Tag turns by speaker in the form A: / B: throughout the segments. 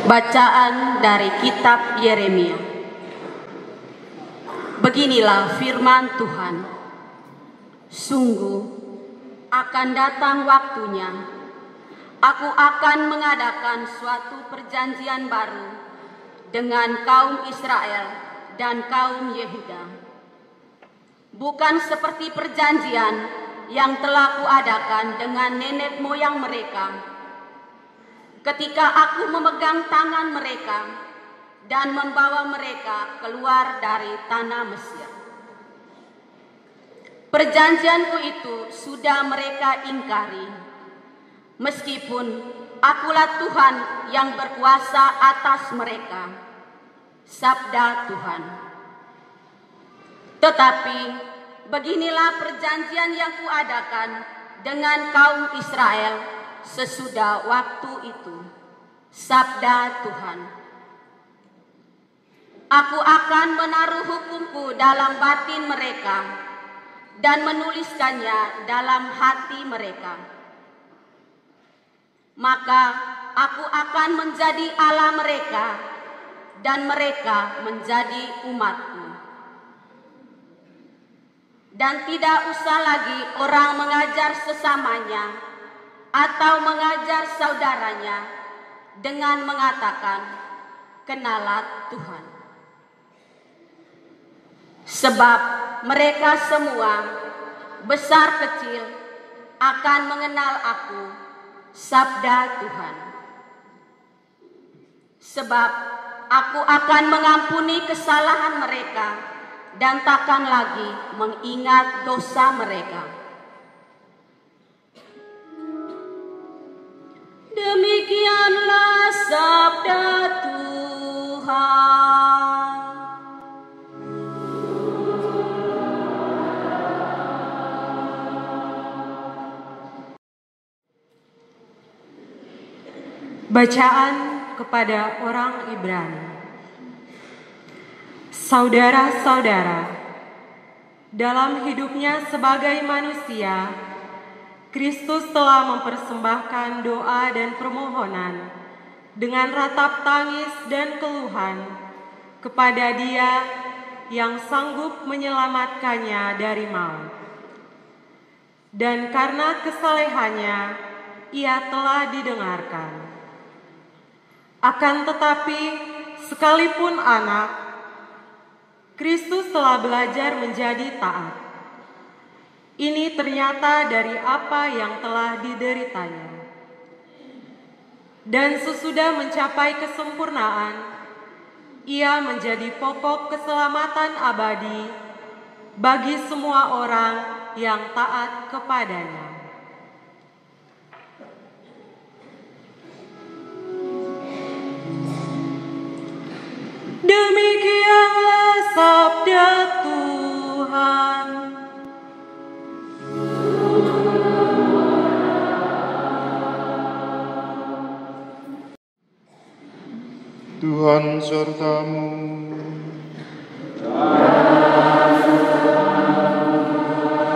A: Bacaan dari kitab Yeremia. Beginilah firman Tuhan. Sungguh akan datang waktunya, aku akan mengadakan suatu perjanjian baru dengan kaum Israel dan kaum Yehuda. Bukan seperti perjanjian yang telah kuadakan dengan nenek moyang mereka, ketika aku memegang tangan mereka dan membawa mereka keluar dari tanah Mesir. Perjanjianku itu sudah mereka ingkari, meskipun akulah Tuhan yang berkuasa atas mereka, sabda Tuhan. Tetapi beginilah perjanjian yang kuadakan dengan kaum Israel sesudah waktu itu, sabda Tuhan. Aku akan menaruh hukumku dalam batin mereka dan menuliskannya dalam hati mereka. Maka aku akan menjadi Allah mereka dan mereka menjadi umatku. Dan tidak usah lagi orang mengajar sesamanya atau mengajar saudaranya dengan mengatakan, kenalah Tuhan. Sebab mereka semua, besar kecil, akan mengenal aku, sabda Tuhan. Sebab aku akan mengampuni kesalahan mereka dan takkan lagi mengingat dosa mereka. Demikianlah sabda Tuhan.
B: Bacaan kepada orang Ibrani. Saudara-saudara, dalam hidupnya sebagai manusia, Kristus telah mempersembahkan doa dan permohonan dengan ratap tangis dan keluhan kepada Dia yang sanggup menyelamatkannya dari maut. Dan karena kesalehannya, Ia telah didengarkan. Akan tetapi, sekalipun anak, Kristus telah belajar menjadi taat. Ini ternyata dari apa yang telah dideritanya. Dan sesudah mencapai kesempurnaan, ia menjadi pokok keselamatan abadi bagi semua orang yang taat kepadanya. Demikianlah sabda Tuhan.
C: Tuhan sertamu.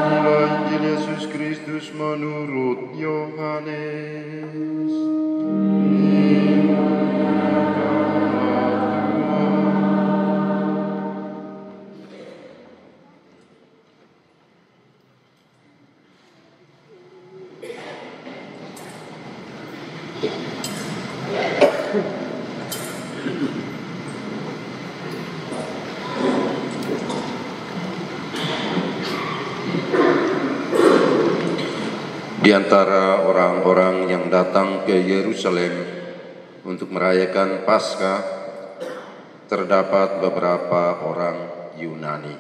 C: Inilah Injil Yesus Kristus menurut Yohanes. Di antara orang-orang yang datang ke Yerusalem untuk merayakan Paskah, terdapat beberapa orang Yunani.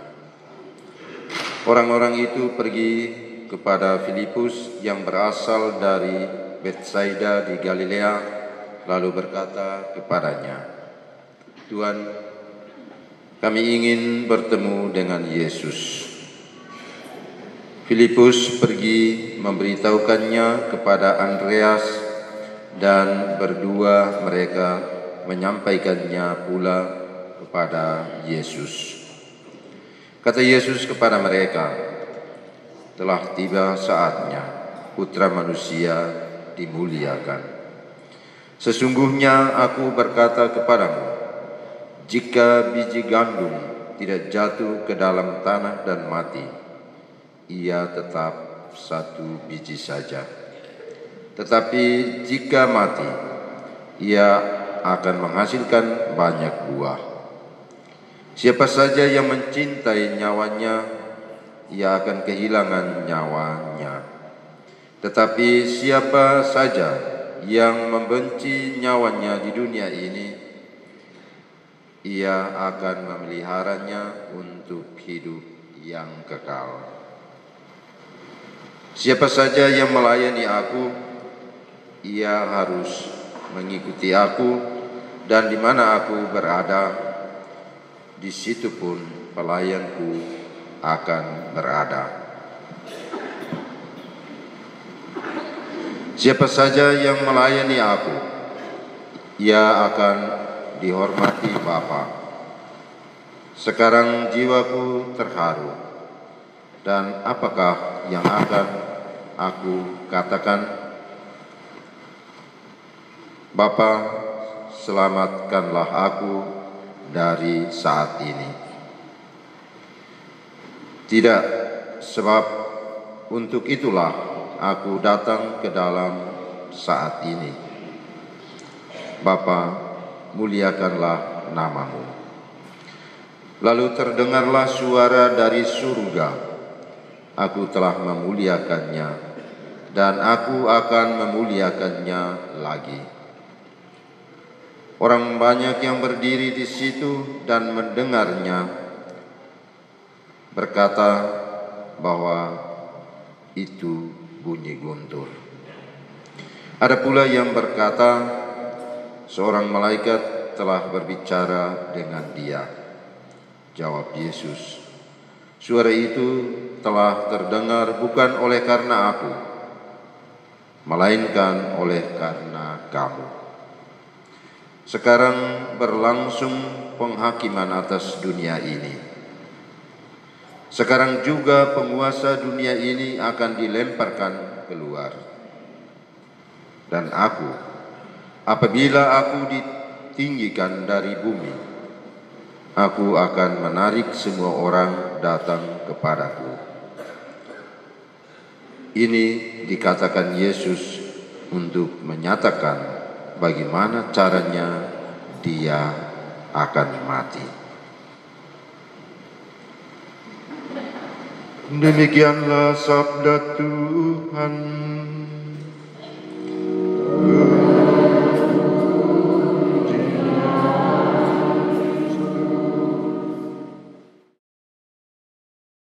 C: Orang-orang itu pergi kepada Filipus yang berasal dari Betsaida di Galilea, lalu berkata kepadanya, "Tuhan, kami ingin bertemu dengan Yesus." Filipus pergi memberitahukannya kepada Andreas, dan berdua mereka menyampaikannya pula kepada Yesus. Kata Yesus kepada mereka, "Telah tiba saatnya Putra Manusia dimuliakan. Sesungguhnya aku berkata kepadamu, jika biji gandum tidak jatuh ke dalam tanah dan mati, ia tetap satu biji saja. Tetapi jika mati, ia akan menghasilkan banyak buah. Siapa saja yang mencintai nyawanya, ia akan kehilangan nyawanya. Tetapi siapa saja yang membenci nyawanya di dunia ini, ia akan memeliharanya untuk hidup yang kekal. Siapa saja yang melayani aku, ia harus mengikuti aku, dan di mana aku berada, di situ pun pelayanku akan berada. Siapa saja yang melayani aku, ia akan dihormati Bapa. Sekarang jiwaku terharu, dan apakah yang akan aku katakan? Bapa, selamatkanlah aku dari saat ini. Tidak, sebab untuk itulah aku datang ke dalam saat ini. Bapa, muliakanlah namamu. Lalu terdengarlah suara dari surga, aku telah memuliakannya, dan aku akan memuliakannya lagi. Orang banyak yang berdiri di situ dan mendengarnya berkata bahwa itu bunyi guntur. Ada pula yang berkata, seorang malaikat telah berbicara dengan dia. Jawab Yesus, suara itu telah terdengar bukan oleh karena aku, melainkan oleh karena kamu. Sekarang berlangsung penghakiman atas dunia ini. Sekarang juga penguasa dunia ini akan dilemparkan keluar. Dan aku, apabila aku ditinggikan dari bumi, aku akan menarik semua orang datang kepadaku. Ini dikatakan Yesus untuk menyatakan bagaimana caranya dia akan mati. Demikianlah sabda Tuhan.